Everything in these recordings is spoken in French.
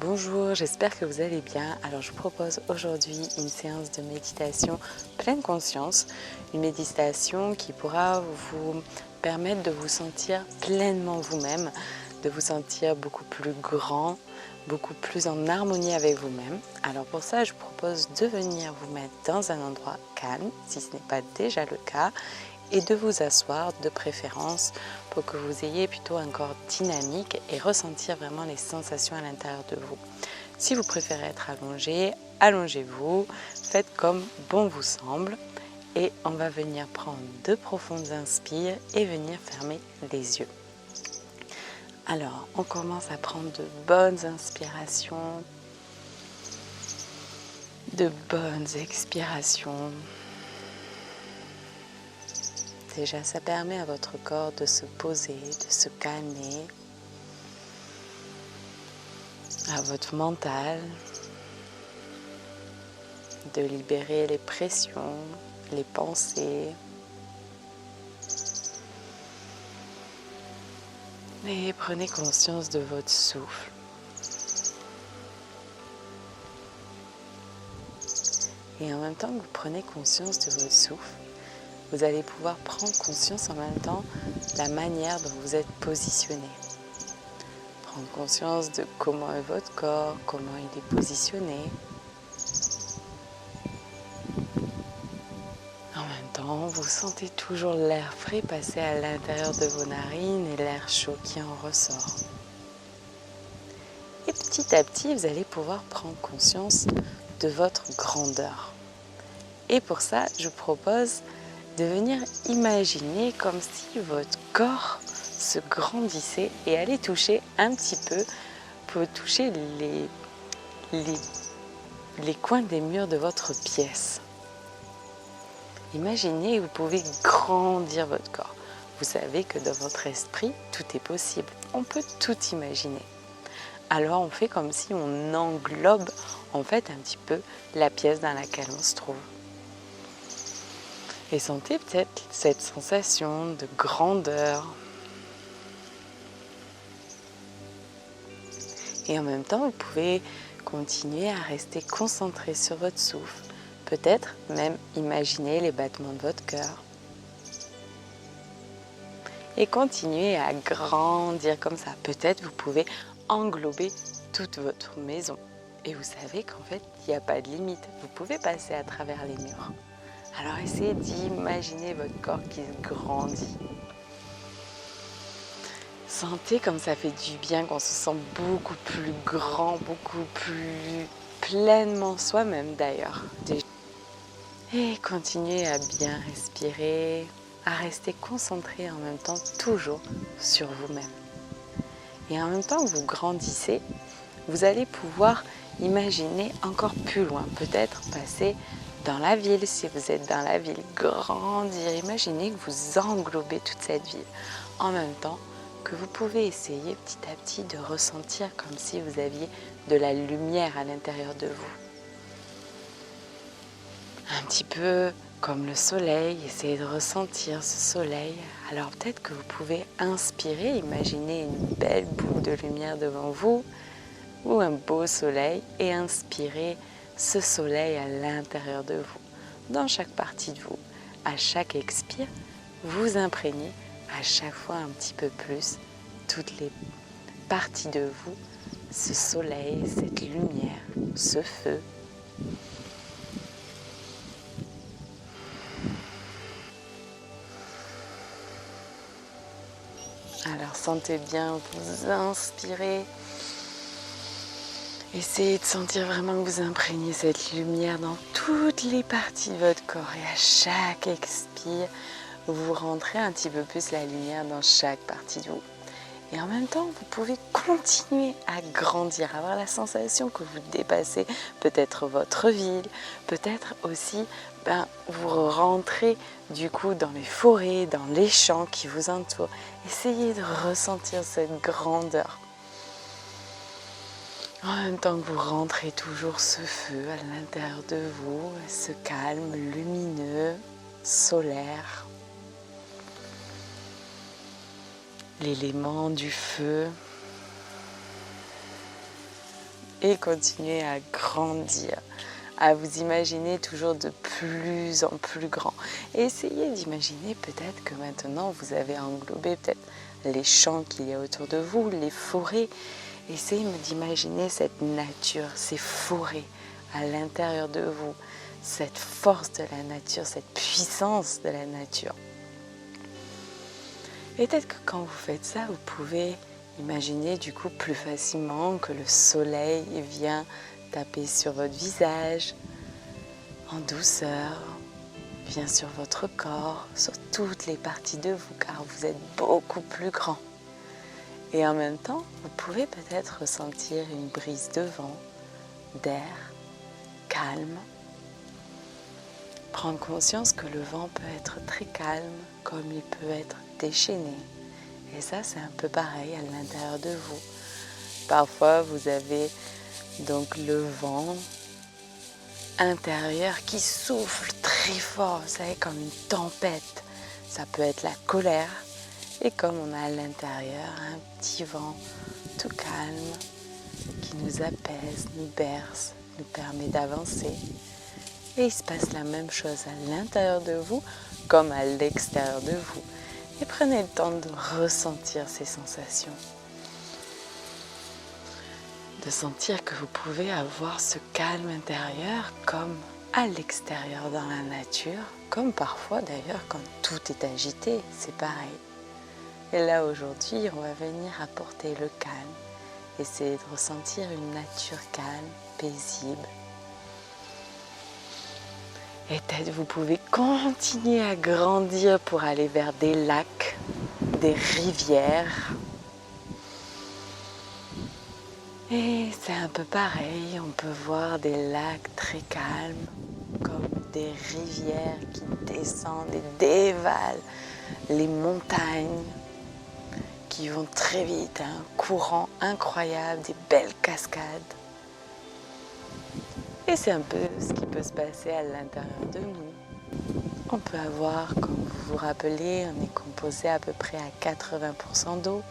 Bonjour, j'espère que vous allez bien. Alors je vous propose aujourd'hui une séance de méditation pleine conscience, une méditation qui pourra vous permettre de vous sentir pleinement vous-même, de vous sentir beaucoup plus grand, beaucoup plus en harmonie avec vous-même. Alors pour ça, je vous propose de venir vous mettre dans un endroit calme, si ce n'est pas déjà le cas, et de vous asseoir de préférence pour que vous ayez plutôt un corps dynamique et ressentir vraiment les sensations à l'intérieur de vous. Si vous préférez être allongé, allongez-vous, faites comme bon vous semble et on va venir prendre de profondes inspires et venir fermer les yeux. Alors, on commence à prendre de bonnes inspirations, de bonnes expirations. Déjà, ça permet à votre corps de se poser, de se calmer, à votre mental, de libérer les pressions, les pensées. Et prenez conscience de votre souffle. Et en même temps que vous prenez conscience de votre souffle, vous allez pouvoir prendre conscience en même temps de la manière dont vous êtes positionné. Prendre conscience de comment est votre corps, comment il est positionné. En même temps, vous sentez toujours l'air frais passer à l'intérieur de vos narines et l'air chaud qui en ressort. Et petit à petit, vous allez pouvoir prendre conscience de votre grandeur. Et pour ça, je vous propose de venir imaginer comme si votre corps se grandissait et allait toucher un petit peu, pour toucher les coins des murs de votre pièce. Imaginez que vous pouvez grandir votre corps. Vous savez que dans votre esprit, tout est possible. On peut tout imaginer. Alors on fait comme si on englobe en fait un petit peu la pièce dans laquelle on se trouve. Et sentez peut-être cette sensation de grandeur. Et en même temps, vous pouvez continuer à rester concentré sur votre souffle. Peut-être même imaginer les battements de votre cœur. Et continuer à grandir comme ça. Peut-être vous pouvez englober toute votre maison. Et vous savez qu'en fait, il n'y a pas de limite. Vous pouvez passer à travers les murs. Alors essayez d'imaginer votre corps qui se grandit. Sentez comme ça fait du bien, qu'on se sent beaucoup plus grand, beaucoup plus pleinement soi-même d'ailleurs. Et continuez à bien respirer, à rester concentré en même temps toujours sur vous-même. Et en même temps que vous grandissez, vous allez pouvoir imaginer encore plus loin, peut-être passer dans la ville, si vous êtes dans la ville, grandir, imaginez que vous englobez toute cette ville. En même temps que vous pouvez essayer petit à petit de ressentir comme si vous aviez de la lumière à l'intérieur de vous. Un petit peu comme le soleil, essayez de ressentir ce soleil. Alors peut-être que vous pouvez inspirer, imaginer une belle boule de lumière devant vous ou un beau soleil et inspirer ce soleil à l'intérieur de vous, dans chaque partie de vous. À chaque expire, vous imprégnez à chaque fois un petit peu plus toutes les parties de vous, ce soleil, cette lumière, ce feu. Alors sentez bien, vous inspirez. Essayez de sentir vraiment que vous imprégnez cette lumière dans toutes les parties de votre corps. Et à chaque expire, vous rentrez un petit peu plus la lumière dans chaque partie de vous. Et en même temps, vous pouvez continuer à grandir, avoir la sensation que vous dépassez peut-être votre ville, peut-être aussi vous rentrez du coup dans les forêts, dans les champs qui vous entourent. Essayez de ressentir cette grandeur. En même temps que vous rentrez toujours ce feu à l'intérieur de vous, ce calme lumineux, solaire. L'élément du feu et continuez à grandir, à vous imaginer toujours de plus en plus grand. Et essayez d'imaginer peut-être que maintenant vous avez englobé peut-être les champs qu'il y a autour de vous, les forêts. Essayez d'imaginer cette nature, ces forêts à l'intérieur de vous, cette force de la nature, cette puissance de la nature. Et peut-être que quand vous faites ça, vous pouvez imaginer du coup plus facilement que le soleil vient taper sur votre visage en douceur, vient sur votre corps, sur toutes les parties de vous, car vous êtes beaucoup plus grand. Et en même temps, vous pouvez peut-être ressentir une brise de vent, d'air, calme. Prendre conscience que le vent peut être très calme, comme il peut être déchaîné. Et ça, c'est un peu pareil à l'intérieur de vous. Parfois, vous avez donc le vent intérieur qui souffle très fort, vous savez, comme une tempête. Ça peut être la colère. Et comme on a à l'intérieur un petit vent tout calme qui nous apaise, nous berce, nous permet d'avancer. Et il se passe la même chose à l'intérieur de vous comme à l'extérieur de vous. Et prenez le temps de ressentir ces sensations. De sentir que vous pouvez avoir ce calme intérieur comme à l'extérieur dans la nature, comme parfois d'ailleurs quand tout est agité, c'est pareil. Et là aujourd'hui, on va venir apporter le calme, essayer de ressentir une nature calme, paisible. Et peut-être vous pouvez continuer à grandir pour aller vers des lacs, des rivières. Et c'est un peu pareil, on peut voir des lacs très calmes, comme des rivières qui descendent et dévalent les montagnes, qui vont très vite, un courant incroyable, des belles cascades. Et c'est un peu ce qui peut se passer à l'intérieur de nous. On peut avoir, comme vous vous rappelez, on est composé à peu près à 80% d'eau.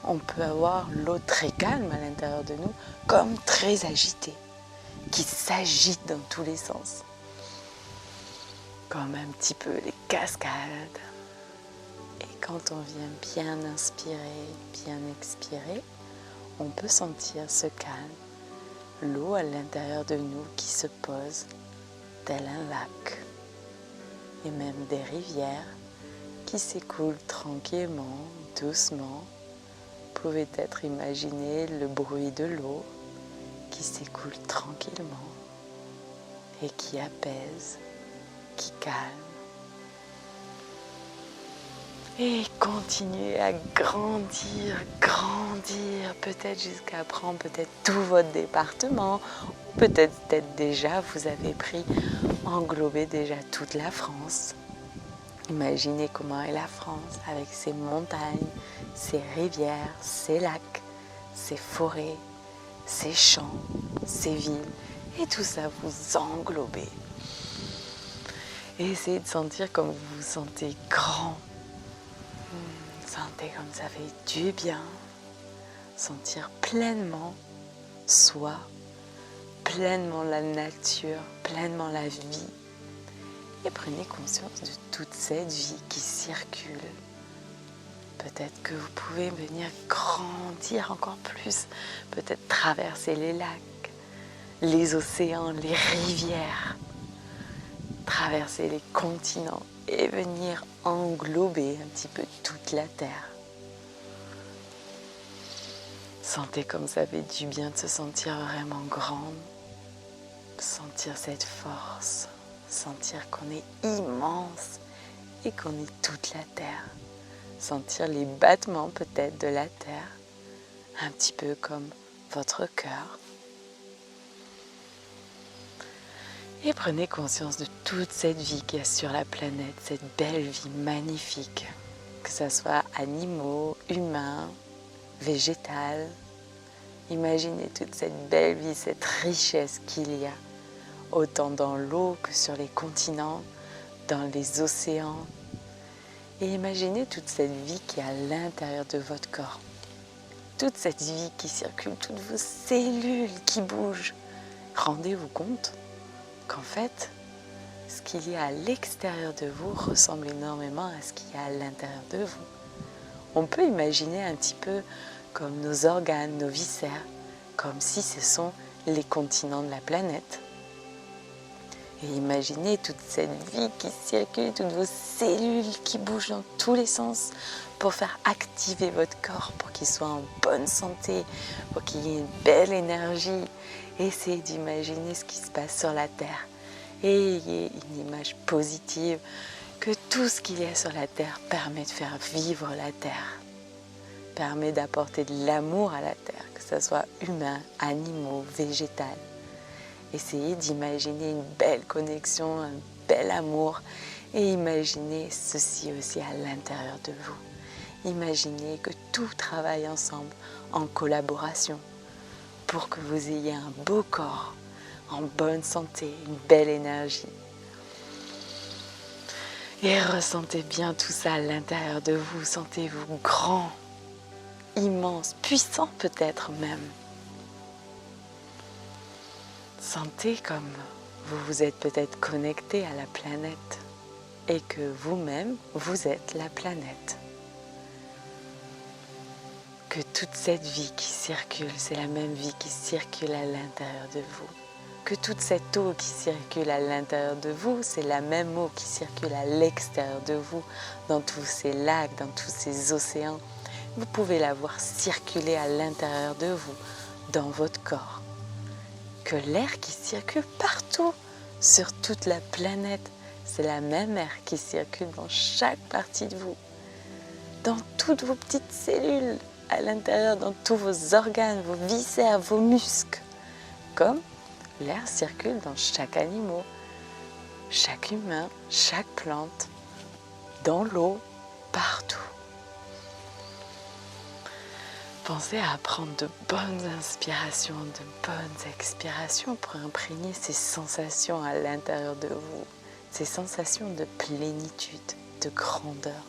On peut avoir l'eau très calme à l'intérieur de nous, comme très agitée, qui s'agite dans tous les sens. Comme un petit peu les cascades. Et quand on vient bien inspirer, bien expirer, on peut sentir ce calme, l'eau à l'intérieur de nous qui se pose tel un lac, et même des rivières qui s'écoulent tranquillement, doucement. Vous pouvez peut-être imaginer le bruit de l'eau qui s'écoule tranquillement et qui apaise, qui calme. Et continuez à grandir, peut-être jusqu'à prendre peut-être tout votre département, ou peut-être déjà vous avez englobé déjà toute la France. Imaginez comment est la France avec ses montagnes, ses rivières, ses lacs, ses forêts, ses champs, ses villes, et tout ça vous englobez. Et essayez de sentir comme vous vous sentez grand. Sentez comme ça fait du bien, sentir pleinement soi, pleinement la nature, pleinement la vie. Et prenez conscience de toute cette vie qui circule. Peut-être que vous pouvez venir grandir encore plus, peut-être traverser les lacs, les océans, les rivières, traverser les continents et venir englober un petit peu toute la terre. Sentez comme ça fait du bien de se sentir vraiment grande, sentir cette force, sentir qu'on est immense et qu'on est toute la terre. Sentir les battements peut-être de la terre, un petit peu comme votre cœur. Et prenez conscience de toute cette vie qu'il y a sur la planète, cette belle vie magnifique, que ce soit animaux, humains, végétale. Imaginez toute cette belle vie, cette richesse qu'il y a, autant dans l'eau que sur les continents, dans les océans. Et imaginez toute cette vie qui est à l'intérieur de votre corps. toute cette vie qui circule, toutes vos cellules qui bougent. Rendez-vous compte qu'en fait, ce qu'il y a à l'extérieur de vous ressemble énormément à ce qu'il y a à l'intérieur de vous. On peut imaginer un petit peu comme nos organes, nos viscères, comme si ce sont les continents de la planète. Et imaginez toute cette vie qui circule, toutes vos cellules qui bougent dans tous les sens pour faire activer votre corps, pour qu'il soit en bonne santé, pour qu'il y ait une belle énergie. Essayez d'imaginer ce qui se passe sur la Terre. Ayez une image positive, que tout ce qu'il y a sur la Terre permet de faire vivre la Terre, permet d'apporter de l'amour à la Terre, que ce soit humain, animaux, végétal. Essayez d'imaginer une belle connexion, un bel amour et imaginez ceci aussi à l'intérieur de vous. Imaginez que tout travaille ensemble, en collaboration, pour que vous ayez un beau corps, en bonne santé, une belle énergie. Et ressentez bien tout ça à l'intérieur de vous. Sentez-vous grand, immense, puissant peut-être même. Sentez comme vous vous êtes peut-être connecté à la planète et que vous-même, vous êtes la planète. Que toute cette vie qui circule, c'est la même vie qui circule à l'intérieur de vous. Que toute cette eau qui circule à l'intérieur de vous, c'est la même eau qui circule à l'extérieur de vous, dans tous ces lacs, dans tous ces océans. Vous pouvez la voir circuler à l'intérieur de vous, dans votre corps. Que l'air qui circule partout, sur toute la planète, c'est la même air qui circule dans chaque partie de vous, dans toutes vos petites cellules, à l'intérieur, dans tous vos organes, vos viscères, vos muscles. Comme l'air circule dans chaque animal, chaque humain, chaque plante, dans l'eau, partout. Pensez à prendre de bonnes inspirations, de bonnes expirations pour imprégner ces sensations à l'intérieur de vous, ces sensations de plénitude, de grandeur,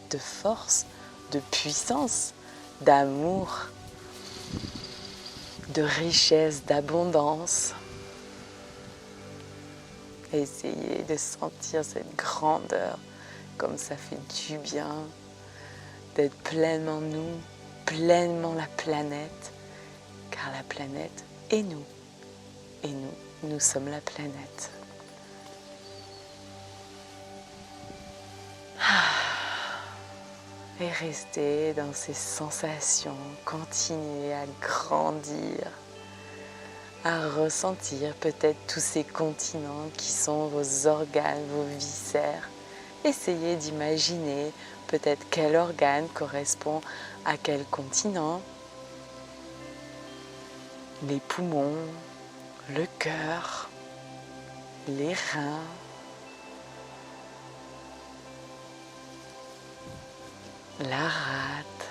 de force, de puissance, d'amour, de richesse, d'abondance. Essayez de sentir cette grandeur, comme ça fait du bien, d'être pleinement nous, pleinement la planète, car la planète est nous, et nous sommes la planète. Et restez dans ces sensations, continuez à grandir, à ressentir peut-être tous ces continents qui sont vos organes, vos viscères. Essayez d'imaginer peut-être quel organe correspond à quel continent. Les poumons, le cœur, les reins, la rate,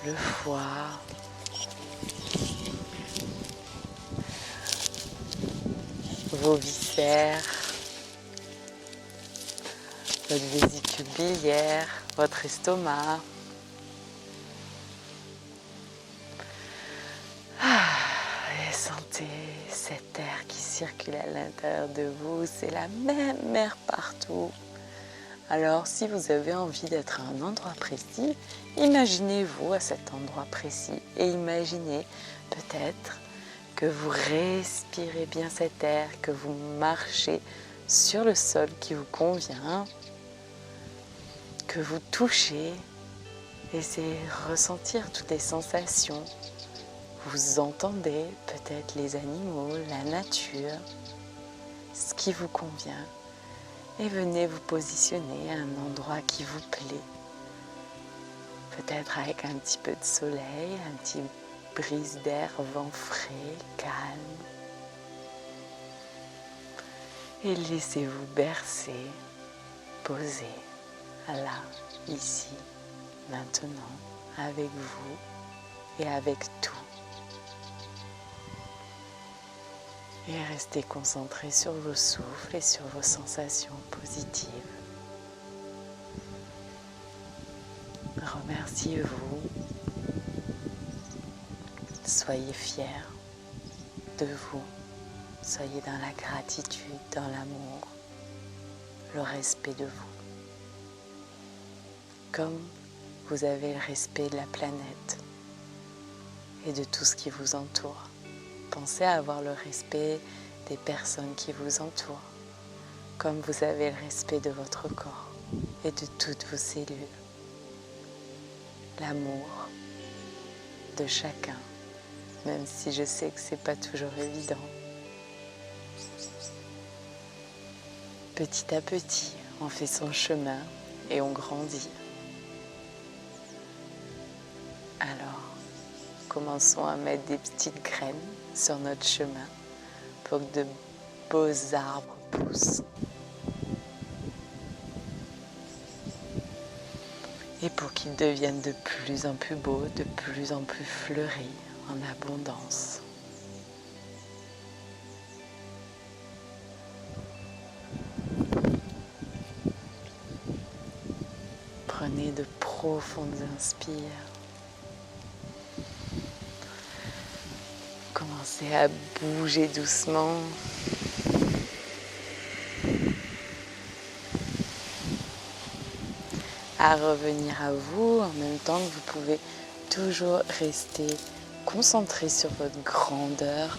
le foie, vos viscères, votre vésicule biliaire, votre estomac. Et sentez cet air qui circule à l'intérieur de vous, c'est la même air partout. Alors si vous avez envie d'être à un endroit précis, imaginez-vous à cet endroit précis et imaginez peut-être que vous respirez bien cet air, que vous marchez sur le sol qui vous convient, que vous touchez, essayez de ressentir toutes les sensations. Vous entendez peut-être les animaux, la nature, ce qui vous convient. Et venez vous positionner à un endroit qui vous plaît. Peut-être avec un petit peu de soleil, un petit brise d'air, vent frais, calme. Et laissez-vous bercer, poser, là, ici, maintenant, avec vous et avec tout. Et restez concentré sur vos souffles et sur vos sensations positives. Remerciez-vous Soyez fiers de vous. Soyez dans la gratitude, dans l'amour, le respect de vous. Comme vous avez le respect de la planète et de tout ce qui vous entoure. Pensez à avoir le respect des personnes qui vous entourent, comme vous avez le respect de votre corps et de toutes vos cellules. L'amour de chacun, même si je sais que c'est pas toujours évident. Petit à petit, on fait son chemin et on grandit. Alors, commençons à mettre des petites graines sur notre chemin pour que de beaux arbres poussent. Et pour qu'ils deviennent de plus en plus beaux, de plus en plus fleuris, en abondance. Prenez de profondes inspirations. Commencez à bouger doucement. À revenir à vous en même temps que vous pouvez toujours rester concentré sur votre grandeur.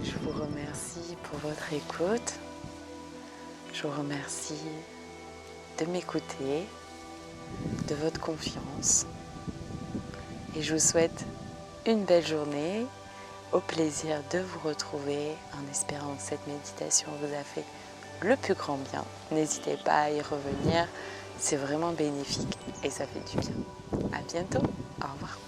Je vous remercie pour votre écoute. Je vous remercie de m'écouter, de votre confiance. Et je vous souhaite une belle journée, au plaisir de vous retrouver en espérant que cette méditation vous a fait le plus grand bien. N'hésitez pas à y revenir, c'est vraiment bénéfique et ça fait du bien. À bientôt, au revoir.